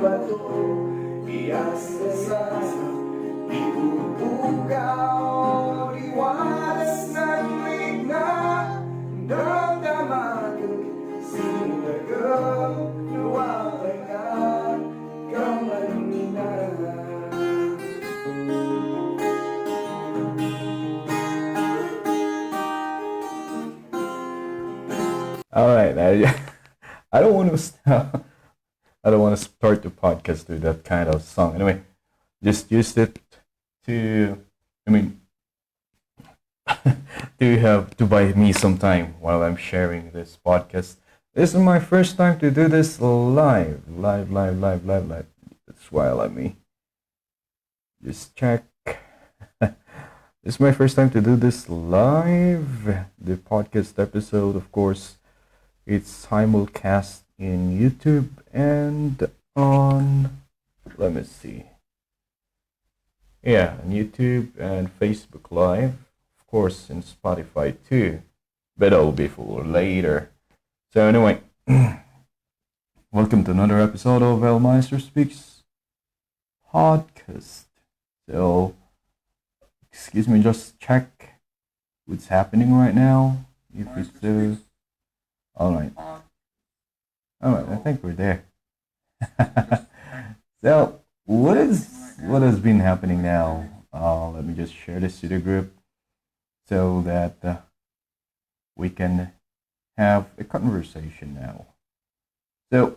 bato, iasa sa ibubugaw, liwalas ng ligna, damdaman, sinagaw, luwalay na, kamanina. All right, I don't want to stop. I don't want to start the podcast with that kind of song. Anyway, just used it to, I mean, to have to buy me some time while I'm sharing this podcast. This is my first time to do this live. That's why let me just check. This is my first time to do this live. The podcast episode, of course, it's simulcast in YouTube and on, let me see. Yeah, on YouTube and Facebook Live, of course, in Spotify too, but that'll be for later. So anyway, welcome to another episode of El Maestro Speaks podcast. So, excuse me, just check what's happening right now. If it's alright. Alright, I think we're there. So, what has been happening now? Let me just share this to the group so that we can have a conversation now. So,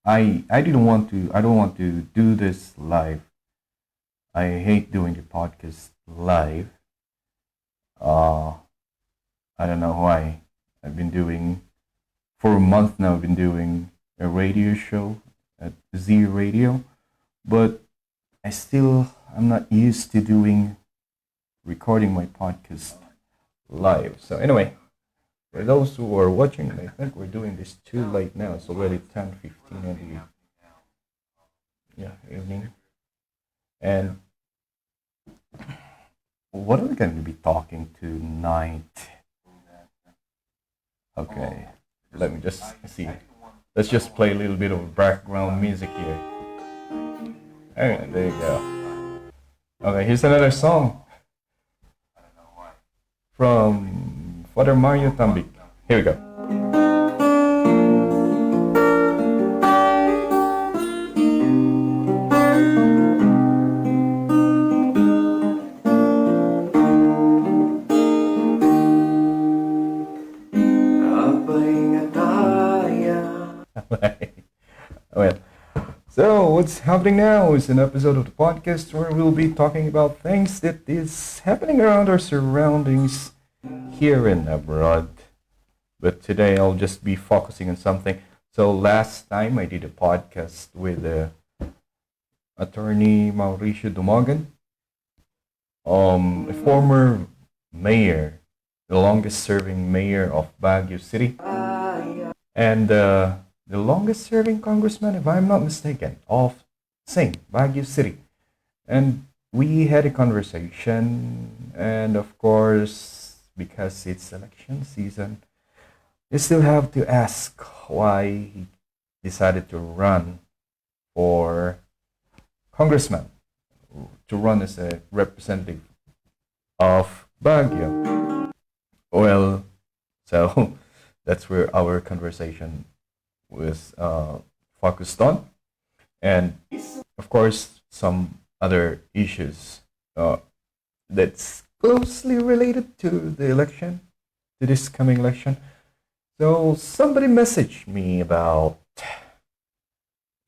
I don't want to do this live. I hate doing the podcast live. I don't know why. For a month now, I've been doing a radio show at Z Radio, but I'm not used to recording my podcast live. So anyway, for those who are watching, I think we're doing this too late now. It's already 10:15 in the evening. And what are we going to be talking tonight? Okay, let me just see. Let's just play a little bit of background music here. Alright, there you go. Okay, here's another song from Father Mario Tambik. Here we go. Well, so what's happening now is an episode of the podcast where we'll be talking about things that is happening around our surroundings here and abroad. But today I'll just be focusing on something. So last time I did a podcast with attorney Mauricio Dumagan, a former mayor, the longest serving mayor of Baguio City, and the longest serving congressman, if I'm not mistaken, of same Baguio City. And we had a conversation, and of course, because it's election season, you still have to ask why he decided to run for congressman, to run as a representative of Baguio. Well, so that's where our conversation was focused on, and of course some other issues that's closely related to the election, to this coming election. So somebody messaged me about,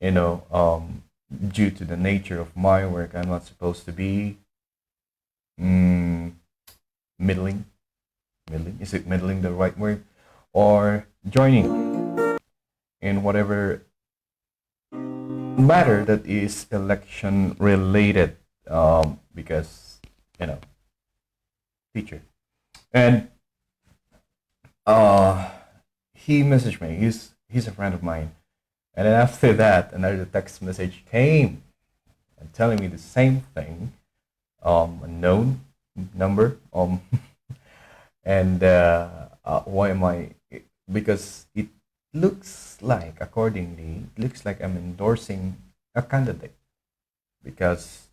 due to the nature of my work, I'm not supposed to be middling. Is it middling the right word? Or joining in whatever matter that is election related, because teacher, and he messaged me. He's a friend of mine, and then after that, another text message came and telling me the same thing, unknown number, and why am I because it looks like, accordingly, it looks like I'm endorsing a candidate because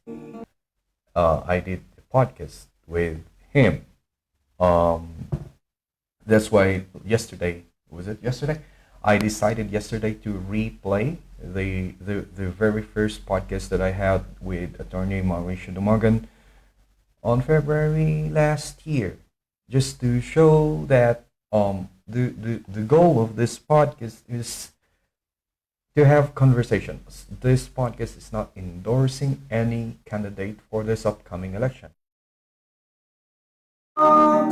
I did a podcast with him. Um, that's why yesterday, was it yesterday? I decided yesterday to replay the very first podcast that I had with attorney Mauricio Dumagan on February last year, just to show that the goal of this podcast is to have conversations. This podcast is not endorsing any candidate for this upcoming election. All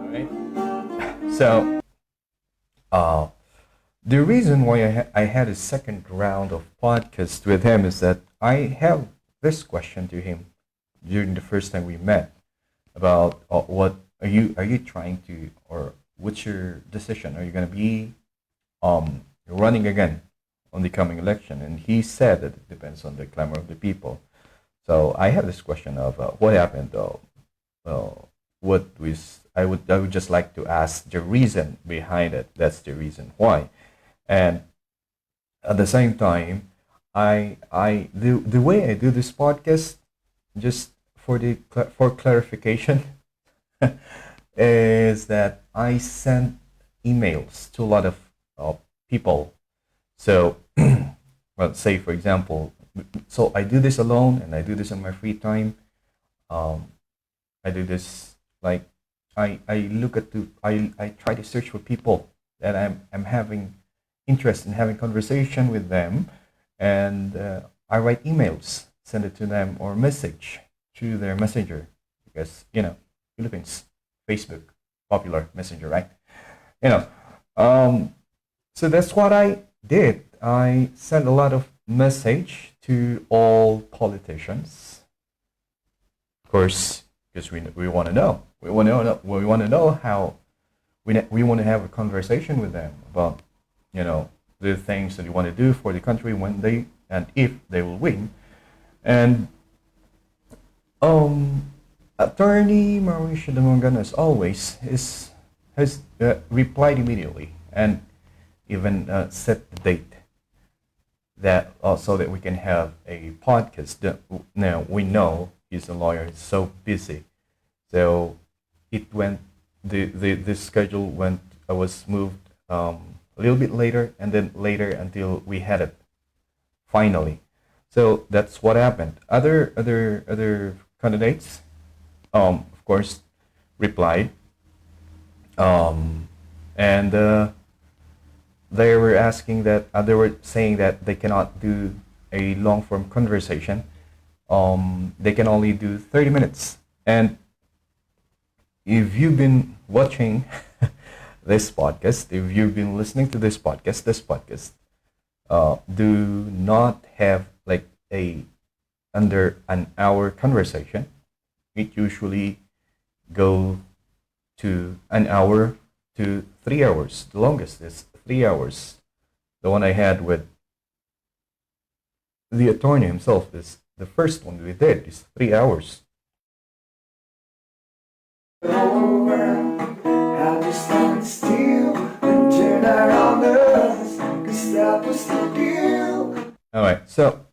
right. So, uh, the reason why I had a second round of podcast with him is that I have this question to him during the first time we met about what are you trying to, or what's your decision? Are you going to be running again on the coming election? And he said that it depends on the clamor of the people. So I have this question of what happened. What was I would just like to ask the reason behind it. That's the reason why. And at the same time, the way I do this podcast, just for clarification, is that I send emails to a lot of people. So, well, say for example, so I do this alone and I do this in my free time. Um, I do this like I look at I try to search for people that I'm having interest in having conversation with them, and I write emails, send it to them, or message through their messenger, because Philippines, Facebook, popular messenger, right? You know, um, so that's what I did. I sent a lot of message to all politicians, of course, because we want to know. We want to know how we want to have a conversation with them about the things that you want to do for the country when they and if they will win. And um, attorney Mauricio Damongan, as always, is has replied immediately and even set the date that so that we can have a podcast. Now we know he's a lawyer; he's so busy, so it went. The schedule went. Was moved a little bit later, and then later until we had it finally. So that's what happened. Other candidates, of course, replied, um, and they were asking that they were saying that they cannot do a long form conversation. They can only do 30 minutes. And if you've been watching this podcast, if you've been listening to this podcast do not have like a under an hour conversation. It usually go to an hour to 3 hours. The longest is 3 hours. The one I had with the attorney himself is the first one we did is 3 hours. All right, so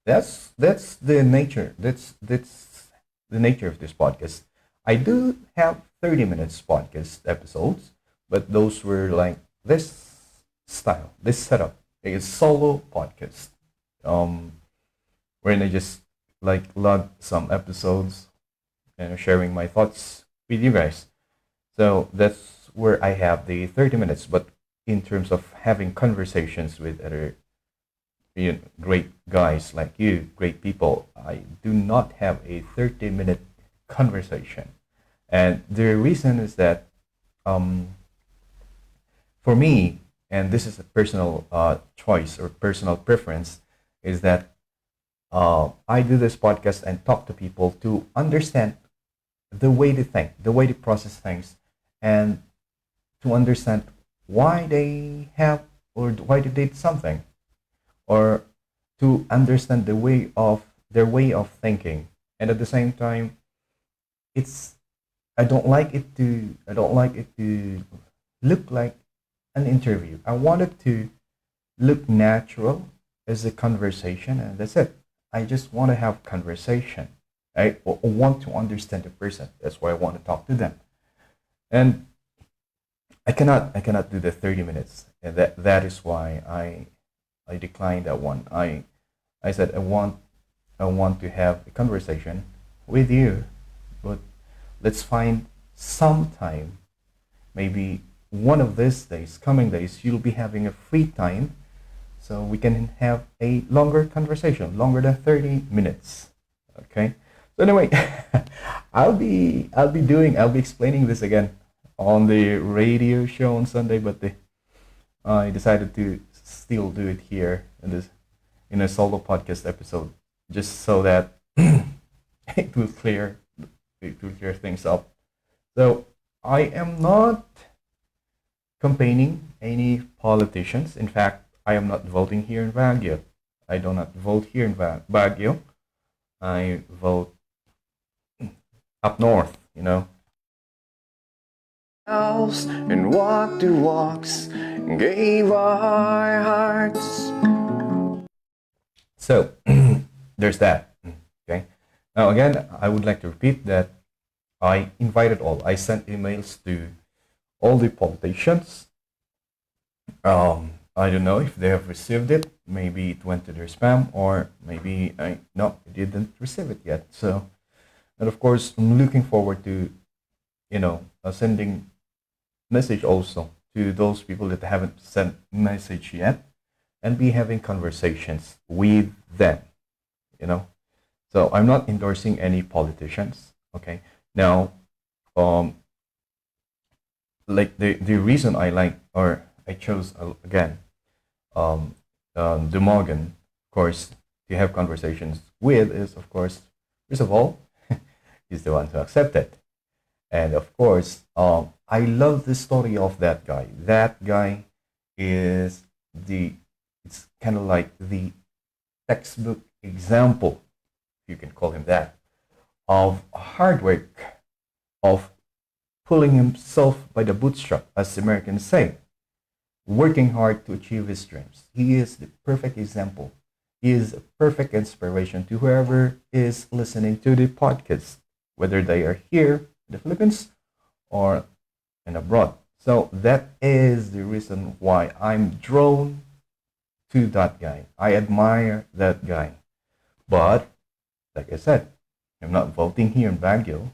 that's the nature. That's the nature of this podcast. I do have 30 minutes podcast episodes, but those were like this style, this setup, a solo podcast, um, wherein I just like log some episodes and sharing my thoughts with you guys. So that's where I have the 30 minutes. But in terms of having conversations with other great guys like you, great people, I do not have a 30-minute conversation. And the reason is that um, for me, and this is a personal choice or personal preference, is that I do this podcast and talk to people to understand the way they think, the way they process things, and to understand why they have or why they did something, or to understand their way of thinking, and at the same time it's I don't like it to look like an interview. I want it to look natural as a conversation, and that's it. I just want to have conversation. I want to understand the person. That's why I want to talk to them. And I cannot do the 30 minutes. And that is why I declined that one. I said I want to have a conversation with you, but let's find some time. Maybe one of these days, coming days, you'll be having a free time, so we can have a longer conversation, longer than 30 minutes. Okay. So anyway, I'll be explaining this again on the radio show on Sunday, but I decided to still do it here in this in a solo podcast episode, just so that it will clear it will clear things up. So I am not campaigning any politicians. In fact, I am not voting here in Baguio. I do not vote here in Baguio. I vote up north, you know. And walk the walks, gave our hearts. So there's that. Okay. Now again, I would like to repeat that I invited all. I sent emails to all the politicians. I don't know if they have received it. Maybe it went to their spam, or maybe I no, I didn't receive it yet. So, and of course, I'm looking forward to sending message also to those people that haven't sent message yet, and be having conversations with them. You know, so I'm not endorsing any politicians. Okay, now, um, like the reason I like or I chose again um, the Morgan, of course, to have conversations with is, of course, first of all, he's the one who accepted. And of course, I love the story of that guy. That guy is it's kind of like the textbook example, if you can call him that, of hard work, of pulling himself by the bootstrap, as the Americans say, working hard to achieve his dreams. He is the perfect example. He is a perfect inspiration to whoever is listening to the podcast, whether they are here in the Philippines or in abroad. So that is the reason why I'm drawn to that guy. I admire that guy. But like I said, I'm not voting here in Baguio.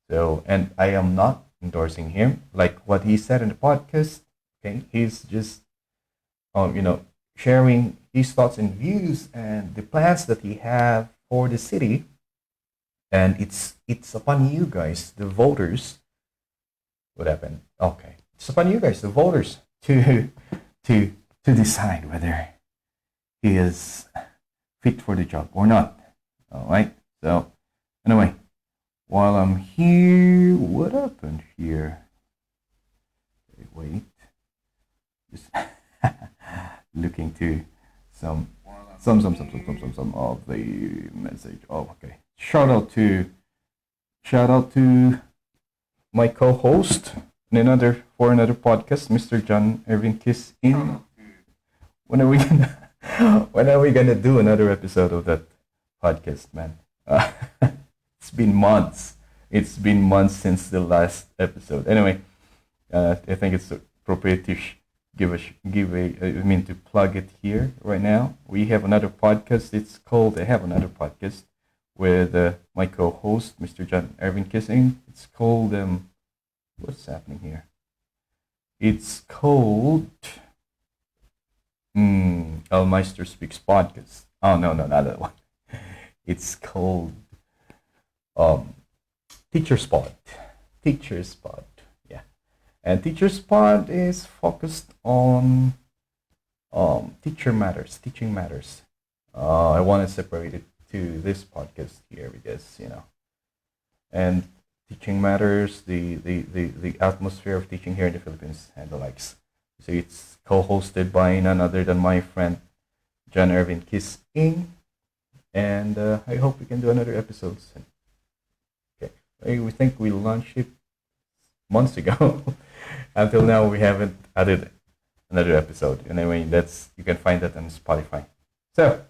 So, and I am not endorsing him, like what he said in the podcast. Okay, he's just, sharing his thoughts and views and the plans that he have for the city. And it's upon you guys, the voters. What happened? Okay, it's upon you guys, the voters, to to to decide whether he is fit for the job or not. All right. So anyway, while I'm here, what happened here? Okay, wait. Just looking to some of the message. Oh, okay. Shout out to my co-host in another podcast, Mr. John Irving Kiss in. When are we gonna when are we gonna do another episode of that podcast, man? It's been months. It's been months since the last episode. Anyway, I think it's appropriate to I mean, to plug it here right now. We have another podcast. I have another podcast with my co-host, Mr. John Irving Kissing. It's called what's happening here? It's called El Maestro Speaks Podcast. Oh no, not that one. It's called um Teacher Spot. Teacher Spot. Yeah. And Teacher Spot is focused on teaching matters. I want to separate it to this podcast here because, and teaching matters, the atmosphere of teaching here in the Philippines and the likes. So it's co-hosted by none other than my friend John Irvin Kiss Ing, and I hope we can do another episode soon. Okay. We think we launched it months ago. Until now, we haven't added another episode. Anyway, that's you can find that on Spotify. So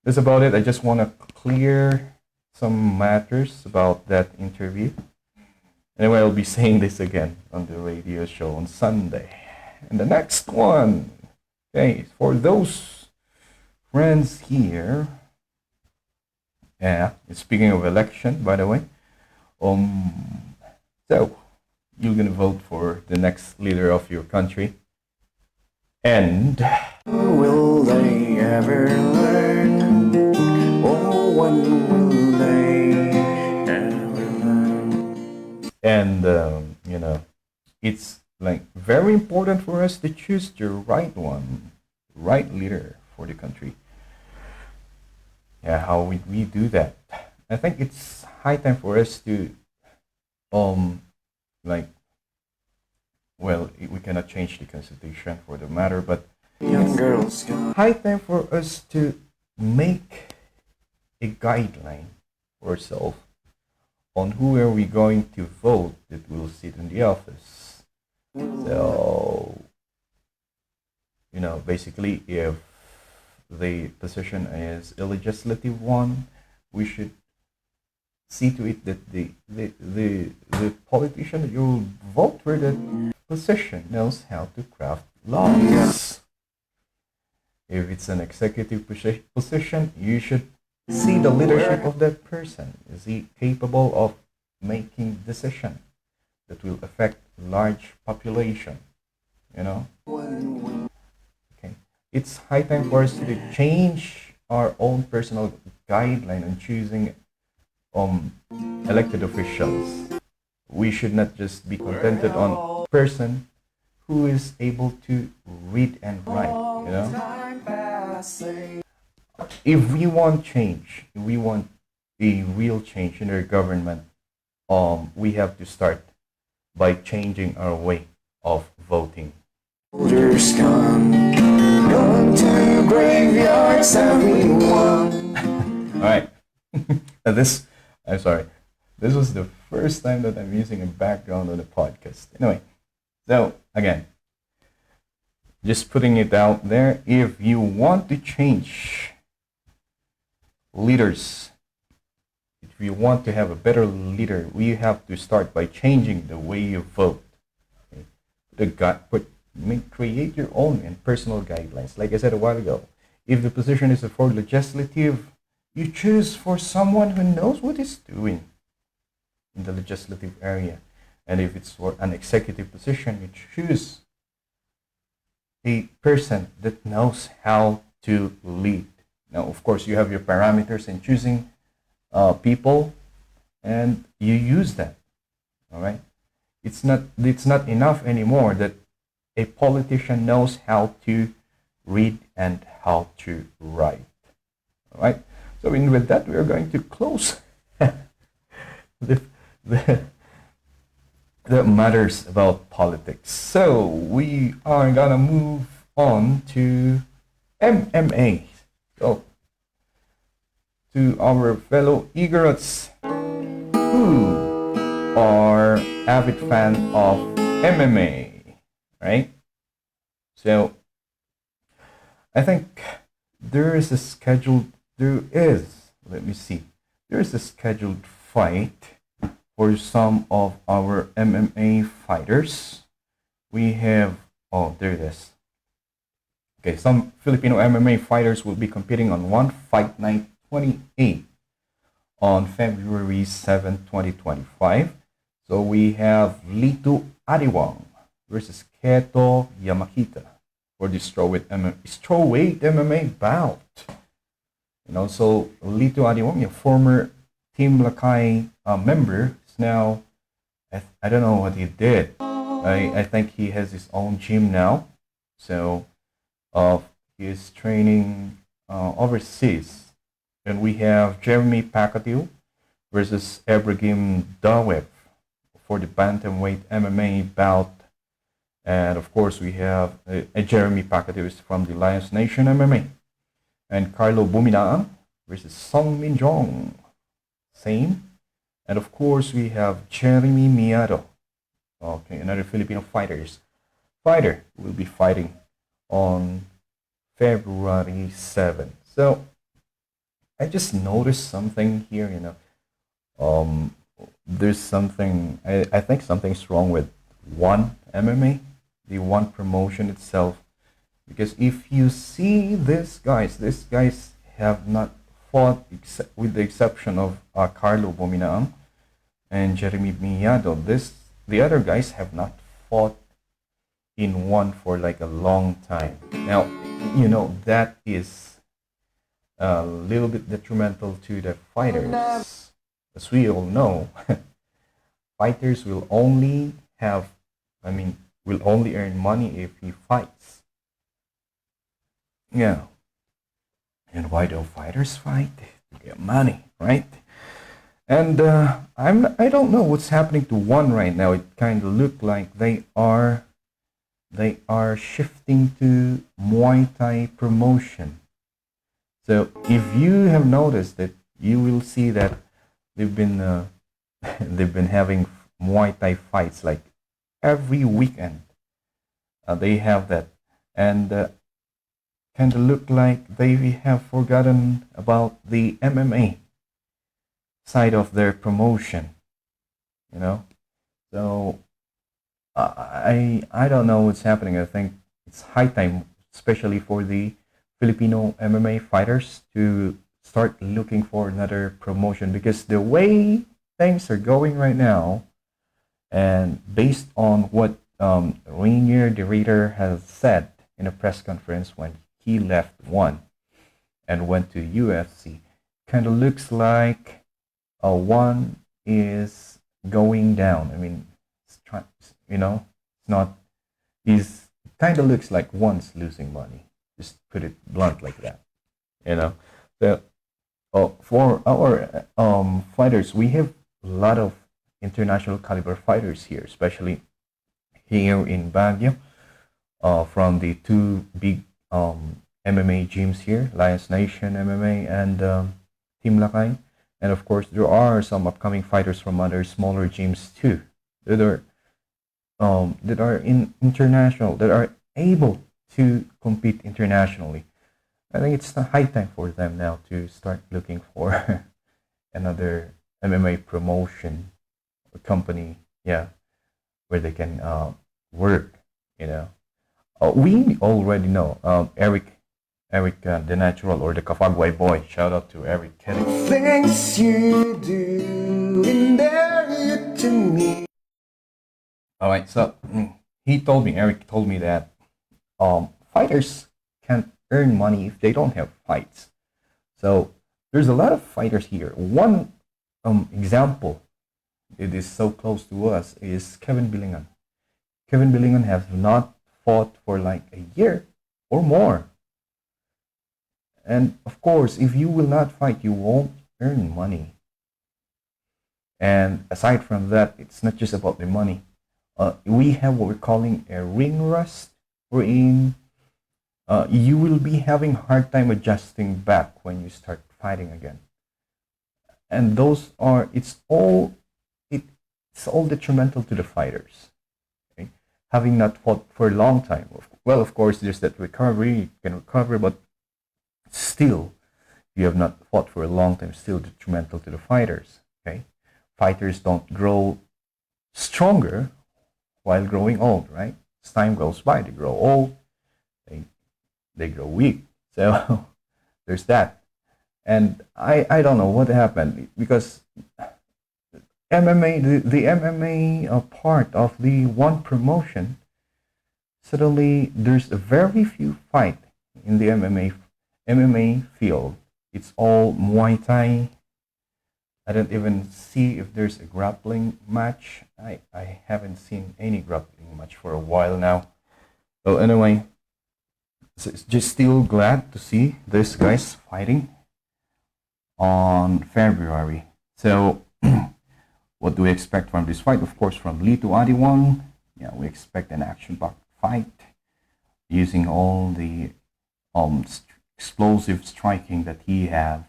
that's about it. I just want to clear some matters about that interview. Anyway, I'll be saying this again on the radio show on Sunday. And the next one, okay, for those friends here, yeah, speaking of election, by the way, so you're gonna vote for the next leader of your country, and will they ever learn? Oh, when will they ever learn? And it's like very important for us to choose the right one, right leader for the country. Yeah, how would we do that? I think it's high time for us to um like well, we cannot change the constitution for the matter, but young girls, high time for us to make a guideline for ourselves on who are we going to vote that will sit in the office. So, basically, if the position is a legislative one, we should see to it that the politician that you will vote for that position knows how to craft laws. If it's an executive position, you should see the leadership of that person. Is he capable of making decisions that will affect large population? Okay. It's high time for us to change our own personal guideline on choosing elected officials. We should not just be contented on person who is able to read and write. If we want change, if we want a real change in our government, we have to start by changing our way of voting. Soldiers come to graveyards, everyone. All right. I'm sorry. This was the first time that I'm using a background on a podcast. Anyway, so again, just putting it out there, if you want to change leaders, if you want to have a better leader, we have to start by changing the way you vote. Create your own and personal guidelines. Like I said a while ago, if the position is for legislative, you choose for someone who knows what he's doing in the legislative area. And if it's for an executive position, you choose a person that knows how to lead. Now, of course, you have your parameters in choosing people, and you use that. All right. It's not enough anymore that a politician knows how to read and how to write. All right. So, with that, we are going to close the matters about politics. So, we are gonna move on to MMA. So, to our fellow Igorots who are avid fan of MMA, right? So, I think there is a scheduled fight for some of our MMA fighters. We have, there it is. Okay, some Filipino MMA fighters will be competing on One Fight Night 28 on February 7, 2025. So we have Lito Adiwang versus Keto Yamakita for the strawweight MMA bout. And also Lito Adiwang, a former Team Lakay member, is now, I don't know what he did. I think he has his own gym now. So he is training overseas. And we have Jeremy Pacquiao versus Ibrahim Daweb for the bantamweight MMA bout. And of course, we have Jeremy Pacquiao is from the Lions Nation MMA. And Carlo Buminaan versus Song Minjong. Same. And of course, we have Jeremy Miado. Okay, another Filipino fighter will be fighting on February 7th. So I just noticed something here, Um, there's something, I think something's wrong with one MMA, the one promotion itself. Because if you see these guys have not fought, with the exception of Carlo Bominaang and Jeremy Miado. The other guys have not fought in one for like a long time. Now, that is a little bit detrimental to the fighters. As we all know, fighters will only have, I mean, will only earn money if he fights. Yeah. And why do fighters fight? To get money, right? And I don't know what's happening to one right now. It kind of look like they are shifting to Muay Thai promotion. So if you have noticed that, you will see that they've been they've been having Muay Thai fights like every weekend. They have that, and kind of look like they have forgotten about the MMA side of their promotion. You know, so I don't know what's happening. I think it's high time, especially for the Filipino MMA fighters, to start looking for another promotion, because the way things are going right now, and based on what Rainier de Reader has said in a press conference when he left one and went to UFC, kind of looks like one is going down. I mean, it's not. Is kind of looks like one's losing money. Just put it blunt like that. You know. So for our fighters, we have a lot of international caliber fighters here, especially here in Baguio, from the two big MMA gyms here, Lions Nation MMA and Team Lakay. And of course, there are some upcoming fighters from other smaller gyms too, that are in international, that are able to compete internationally. I think it's the high time for them now to start looking for another MMA promotion or company, yeah, where they can work. You know, we already know Eric, the natural, or the Kafagway boy. Shout out to Eric Kelly. Things you do in there to me. All right, so Eric told me that fighters can't earn money if they don't have fights. So there's a lot of fighters here. One example, it is so close to us, is Kevin Bilingan. Kevin Bilingan has not fought for like a year or more. And of course, if you will not fight, you won't earn money. And aside from that, it's not just about the money. We have what we're calling a ring rust, wherein you will be having hard time adjusting back when you start fighting again. And it's all detrimental to the fighters. Okay? Having not fought for a long time. Well, of course, there's that recovery, you can recover, but still, you have not fought for a long time, still detrimental to the fighters. Okay? Fighters don't grow stronger while growing old, right? As time goes by, they grow old, they grow weak. So there's that. And I don't know what happened, because MMA, the MMA part of the one promotion, suddenly there's a very few fight in the MMA field. It's all Muay Thai. I don't even see if there's a grappling match. I haven't seen any grappling match for a while now. So anyway, so it's just still glad to see these guys fighting on February. So what do we expect from this fight? Of course, from Lee to Adiwang, yeah, we expect an action-packed fight using all the explosive striking that he have.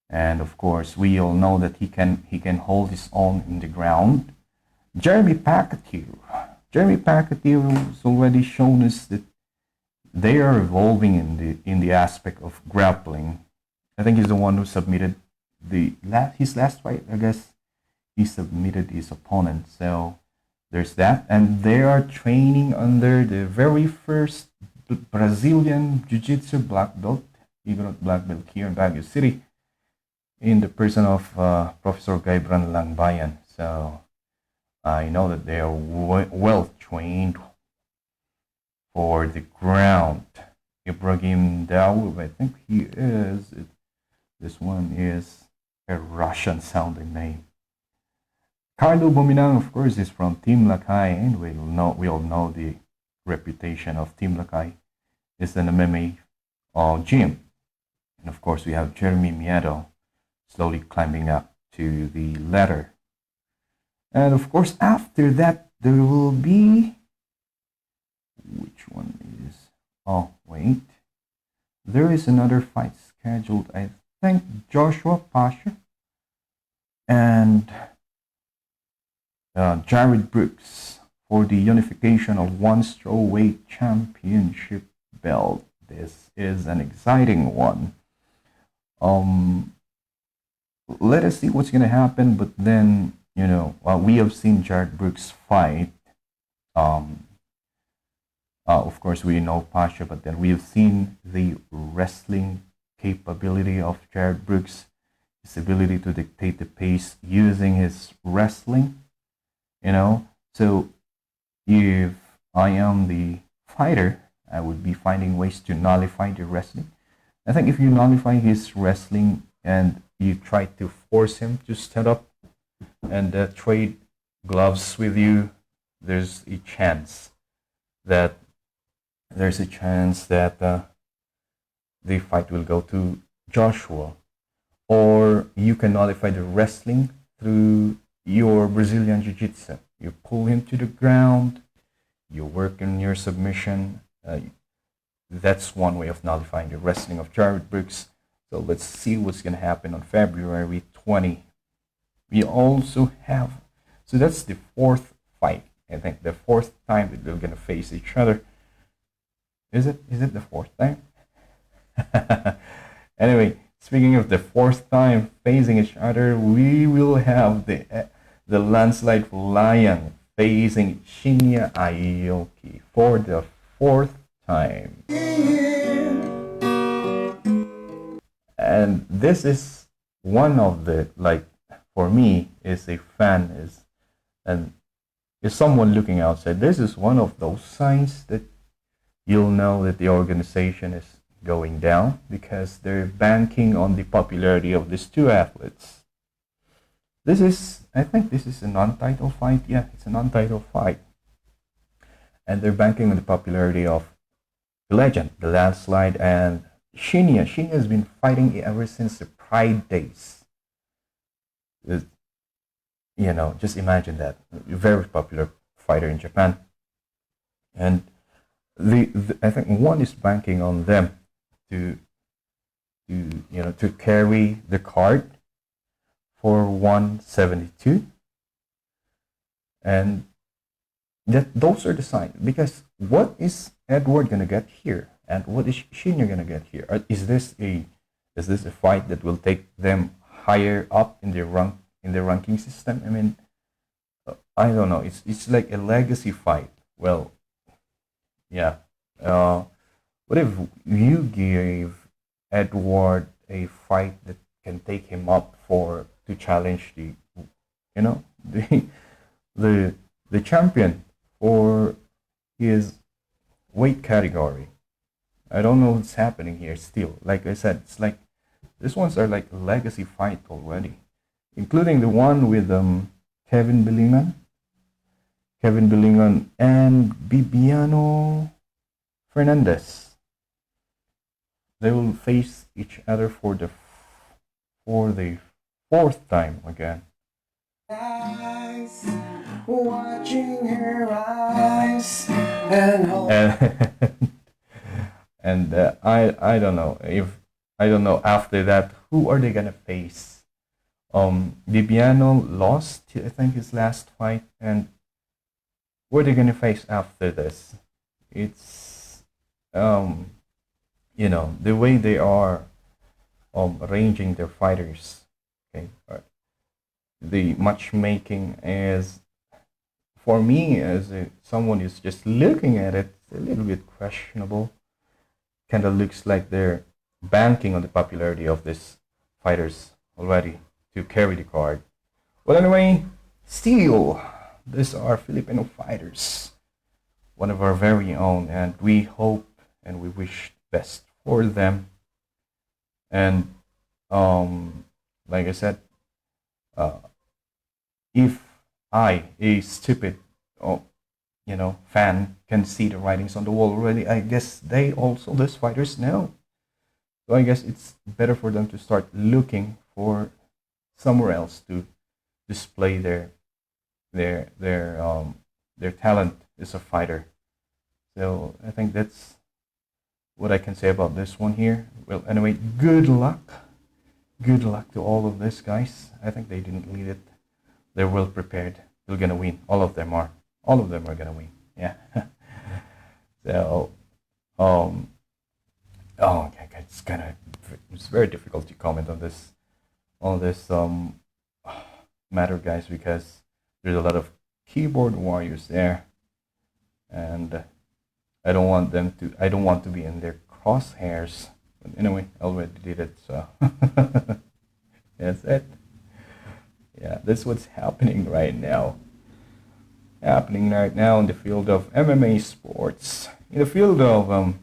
And of course, we all know that he can hold his own in the ground. Jeremy Pacquiao. Jeremy Pacquiao has already shown us that they are evolving in the aspect of grappling. I think he's the one who submitted his last fight. I guess he submitted his opponent. So there's that, and they are training under the very first Brazilian Jiu-Jitsu black belt. He got black belt here in Baguio City, in the person of Professor Gaibran Langbayan. So I know that they are well trained for the ground. Ibrahim Daoud, I think he is. This one is a Russian sounding name. Carlo Bominang, of course, is from Team Lakay, and we all know the reputation of Team Lakay. It's an MMA gym. And of course, we have Jeremy Miedo slowly climbing up to the ladder. And of course, after that, there will be. Which one is. Oh, wait. There is another fight scheduled. I think Joshua Pasha and Jared Brooks for the unification of one strawweight championship belt. This is an exciting one. Let us see what's going to happen, but then, we have seen Jared Brooks fight. Of course, we know Pasha, but then we have seen the wrestling capability of Jared Brooks, his ability to dictate the pace using his wrestling. So if I am the fighter, I would be finding ways to nullify the wrestling. I think if you nullify his wrestling and you try to force him to stand up and trade gloves with you, there's a chance that the fight will go to Joshua. Or you can nullify the wrestling through your Brazilian Jiu-Jitsu. You pull him to the ground, you work on your submission. That's one way of nullifying the wrestling of Jared Brooks. So let's see what's going to happen on February 20. We also have, so that's the fourth fight. I think the fourth time that they're going to face each other. Is it the fourth time? Anyway, speaking of the fourth time facing each other, we will have the landslide lion facing Shinya Aoki for the fourth time. And this is one of the, for me, is a fan, and is someone looking outside. This is one of those signs that you'll know that the organization is going down, because they're banking on the popularity of these two athletes. I think this is a non-title fight. Yeah, it's a non-title fight. And they're banking on the popularity of the legend, the landslide, and Shinya. Shinya has been fighting ever since the Pride days. Just imagine that. A very popular fighter in Japan. And I think one is banking on them to carry the card for 172, and those are the signs. Because what is Edward gonna get here, and what is Shinya gonna get here? Is this a fight that will take them higher up in the ranking system? I mean, I don't know. It's like a legacy fight. Well, yeah. What if you gave Edward a fight that can take him up to challenge the champion for his weight category? I don't know what's happening here still. Like I said, it's like these ones are like a legacy fight already, including the one with Kevin Billingham and Bibiano Fernandez. They will face each other for the fourth time again. Watching her eyes and and I don't know after that who are they gonna face? Bibiano lost, I think, his last fight, and who are they gonna face after this? It's um, the way they are arranging their fighters. Okay, the matchmaking is, for me, as someone who's just looking at it, a little bit questionable. Kind of looks like they're banking on the popularity of these fighters already to carry the card. Well, anyway, still, these are Filipino fighters, one of our very own, and we hope and we wish best for them. And like I said, uh, if I, a stupid, oh, fan, can see the writings on the wall already, I guess they also, these fighters, know. So I guess it's better for them to start looking for somewhere else to display their their um their talent as a fighter. So I think that's what I can say about this one here. Well, anyway, good luck. Good luck to all of these guys. I think they didn't need it. They're well prepared. They're gonna win. All of them are. All of them are gonna win. Yeah. So, um, oh, okay, it's very difficult to comment on this matter, guys, because there's a lot of keyboard warriors there, and I don't want to be in their crosshairs. But anyway, I already did it, so that's it. Yeah, that's what's happening right now. Happening right now in the field of MMA sports. In the field of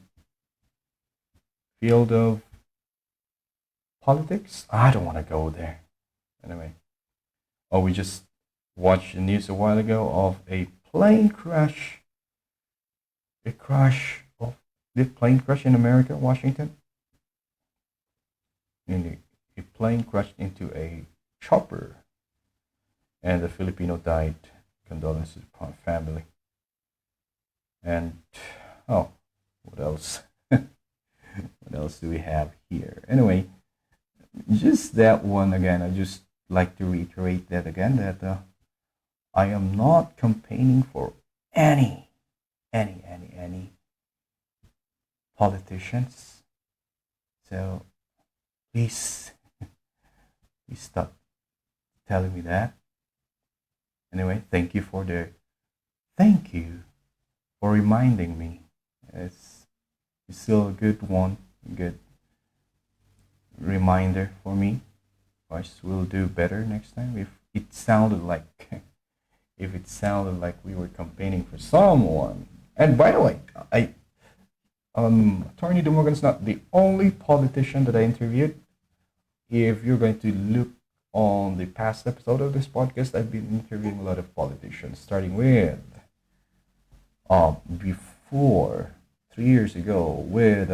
politics, I don't want to go there. Anyway, oh, we just watched the news a while ago of a plane crash. A crash of the plane crash in America, Washington. And a plane crashed into a chopper, and a Filipino died. Condolences upon family. And oh, what else? What else do we have here? Anyway, just that one again. I just like to reiterate that again, that I am not campaigning for any politicians. So please, please stop telling me that. Anyway, thank you for reminding me. It's still a good one, good reminder for me. I will do better next time. If it sounded like if it sounded like we were campaigning for someone. And by the way, Attorney DeMorgan is not the only politician that I interviewed. If you're going to look on the past episode of this podcast, I've been interviewing a lot of politicians, starting with before 3 years ago with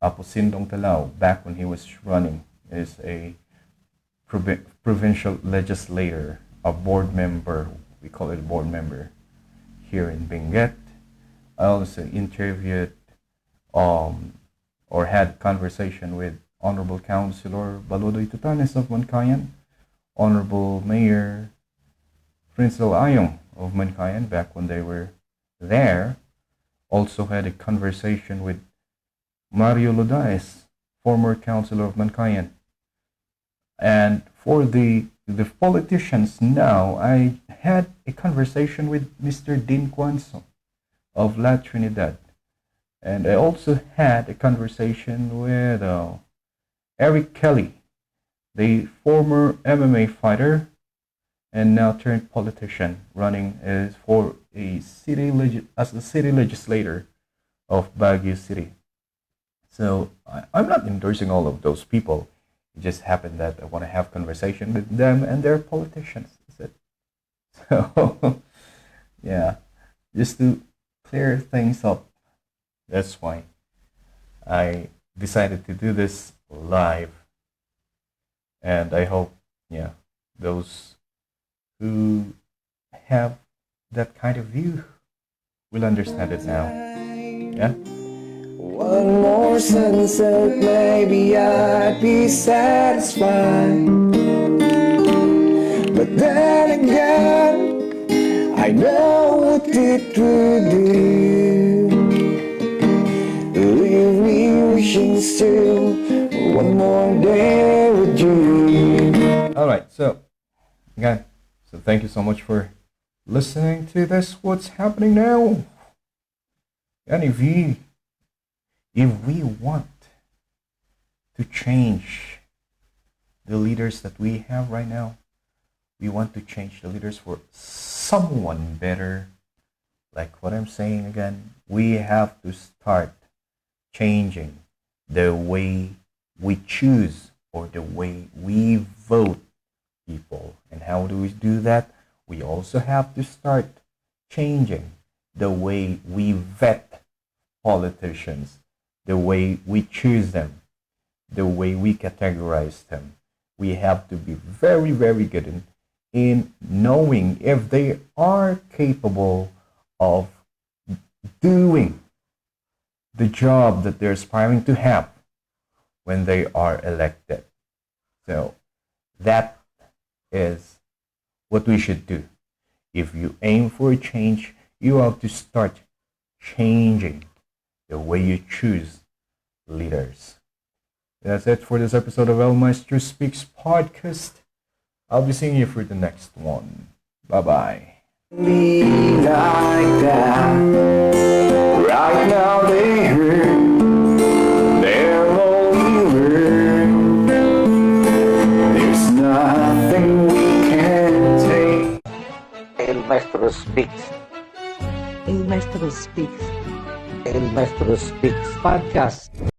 Aposindong Talao, back when he was running as a provincial legislator, a board member. We call it a board member here in Benguet. I also interviewed or had conversation with Honorable Councilor Balodoy Tutanes of Mankayan, Honorable Mayor Princel Ayong of Mankayan back when they were there. Also had a conversation with Mario Lodaes, former councilor of Mankayan. And for the politicians now, I had a conversation with Mr. Dean Quanso of La Trinidad. And I also had a conversation with Eric Kelly, the former MMA fighter and now turned politician, running as for a as the city legislator of Baguio City. So I'm not endorsing all of those people. It just happened that I want to have conversation with them and their politicians. That's it. So yeah, just to clear things up. That's why I decided to do this live, and I hope, yeah, those who have that kind of view will understand it now. Yeah. One more sunset, maybe I'd be satisfied. But then again, I know what it would do. Leave me wishing still for one more day with you. Alright, so again, so thank you so much for listening to this. What's happening now? And if we want to change the leaders that we have right now, we want to change the leaders for someone better. Like what I'm saying again, we have to start changing the way we choose or the way we vote people. And how do we do that? We also have to start changing the way we vet politicians, the way we choose them, the way we categorize them. We have to be very, very good in knowing if they are capable of doing the job that they're aspiring to have when they are elected. So that is what we should do. If you aim for a change, you have to start changing the way you choose leaders. That's it for this episode of El Maestro Speaks podcast. I'll be seeing you for the next one. Bye-bye. Be like that. Right now they hurt. They're only hurt. There's nothing we can take. El Maestro Speaks. El Maestro Speaks. El Maestro Speaks. Podcast.